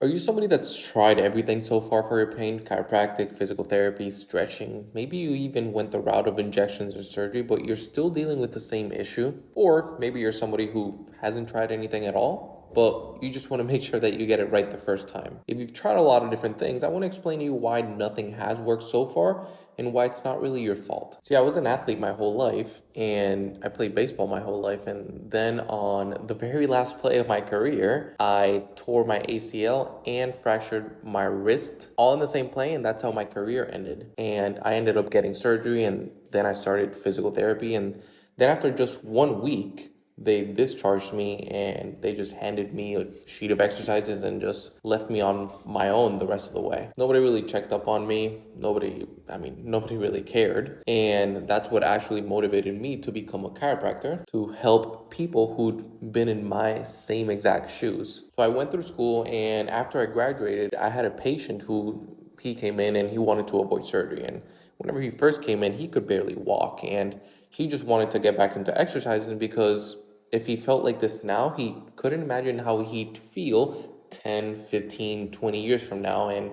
Are you somebody that's tried everything so far for your pain? Chiropractic, physical therapy, stretching? Maybe you even went the route of injections or surgery, but you're still dealing with the same issue? Or maybe you're somebody who hasn't tried anything at all, but you just want to make sure that you get it right the first time. If you've tried a lot of different things, I want to explain to you why nothing has worked so far and why it's not really your fault. See, I was an athlete my whole life and I played baseball my whole life. And then on the very last play of my career, I tore my ACL and fractured my wrist all in the same play. And that's how my career ended. And I ended up getting surgery and then I started physical therapy. And then after just 1 week, they discharged me and they just handed me a sheet of exercises and just left me on my own the rest of the way. Nobody really checked up on me. Nobody really cared. And that's what actually motivated me to become a chiropractor, to help people who'd been in my same exact shoes. So I went through school, and after I graduated, I had a patient who he came in and he wanted to avoid surgery. And whenever he first came in, he could barely walk and he just wanted to get back into exercising because if he felt like this now, he couldn't imagine how he'd feel 10, 15, 20 years from now. And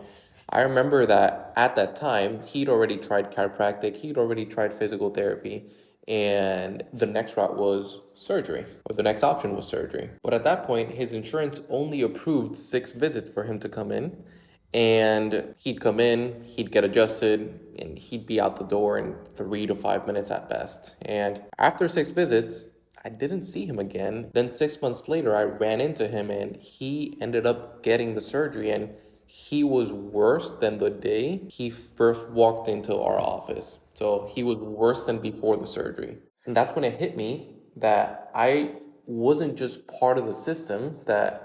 I remember that at that time, he'd already tried chiropractic, he'd already tried physical therapy, and the next route was surgery, or the next option was surgery. But at that point, his insurance only approved 6 visits for him to come in. And he'd come in, he'd get adjusted, and he'd be out the door in 3 to 5 minutes at best. And after 6 visits, I didn't see him again. Then 6 months later, I ran into him and he ended up getting the surgery. And he was worse than the day he first walked into our office. So he was worse than before the surgery. And that's when it hit me that I wasn't just part of the system, that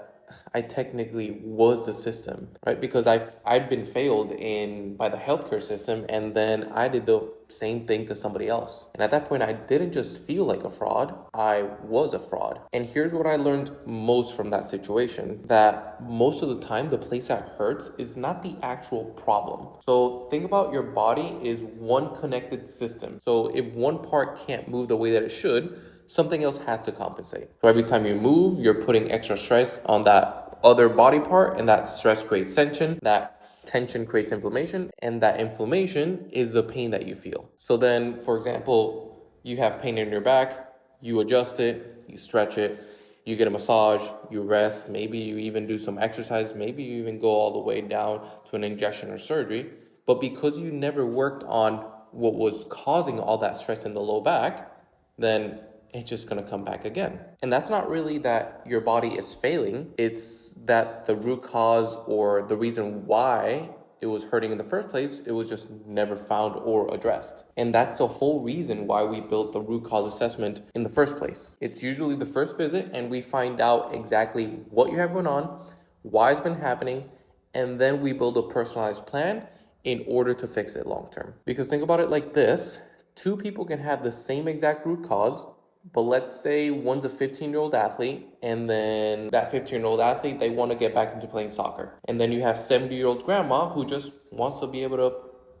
I technically was the system, right? Because I'd been failed in by the healthcare system, and then I did the same thing to somebody else. And at that point, I didn't just feel like a fraud, I was a fraud. And here's what I learned most from that situation, that most of the time, the place that hurts is not the actual problem. So think about your body is one connected system. So if one part can't move the way that it should, something else has to compensate. So every time you move, you're putting extra stress on that other body part, and that stress creates tension. That tension creates inflammation, and that inflammation is the pain that you feel. So then, for example, you have pain in your back, you adjust it, you stretch it, you get a massage, you rest, maybe you even do some exercise, maybe you even go all the way down to an injection or surgery. But because you never worked on what was causing all that stress in the low back, then it's just going to come back again. And that's not really that your body is failing, it's that the root cause or the reason why it was hurting in the first place, it was just never found or addressed. And that's the whole reason why we built the root cause assessment in the first place. It's usually the first visit, and we find out exactly what you have going on, why it's been happening, and then we build a personalized plan in order to fix it long term. Because think about it like this: two people can have the same exact root cause, but let's say one's a 15-year-old athlete, and then that 15-year-old athlete, they want to get back into playing soccer. And then you have 70-year-old grandma who just wants to be able to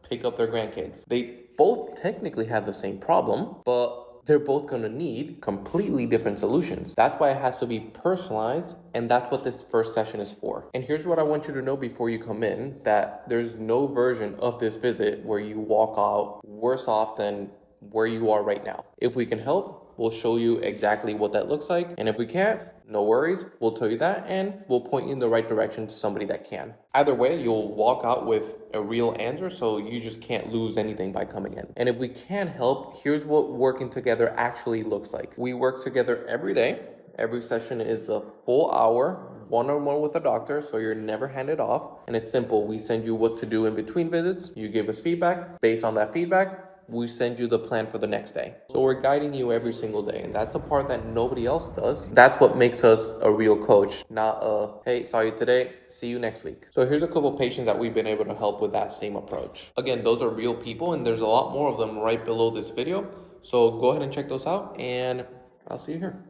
pick up their grandkids. They both technically have the same problem, but they're both going to need completely different solutions. That's why it has to be personalized, and that's what this first session is for. And here's what I want you to know before you come in, that there's no version of this visit where you walk out worse off than where you are right now. If we can help, we'll show you exactly what that looks like. And if we can't, no worries, we'll tell you that, and we'll point you in the right direction to somebody that can. Either way, you'll walk out with a real answer, so you just can't lose anything by coming in. And if we can help, here's what working together actually looks like. We work together every day. Every session is a full hour, one-on-one with a doctor, so you're never handed off. And it's simple. We send you what to do in between visits. You give us feedback. Based on that feedback, we send you the plan for the next day. So we're guiding you every single day, and that's a part that nobody else does. That's what makes us a real coach, not a, hey, saw you today, see you next week. So here's a couple patients that we've been able to help with that same approach. Again, those are real people, and there's a lot more of them right below this video. So go ahead and check those out, and I'll see you here.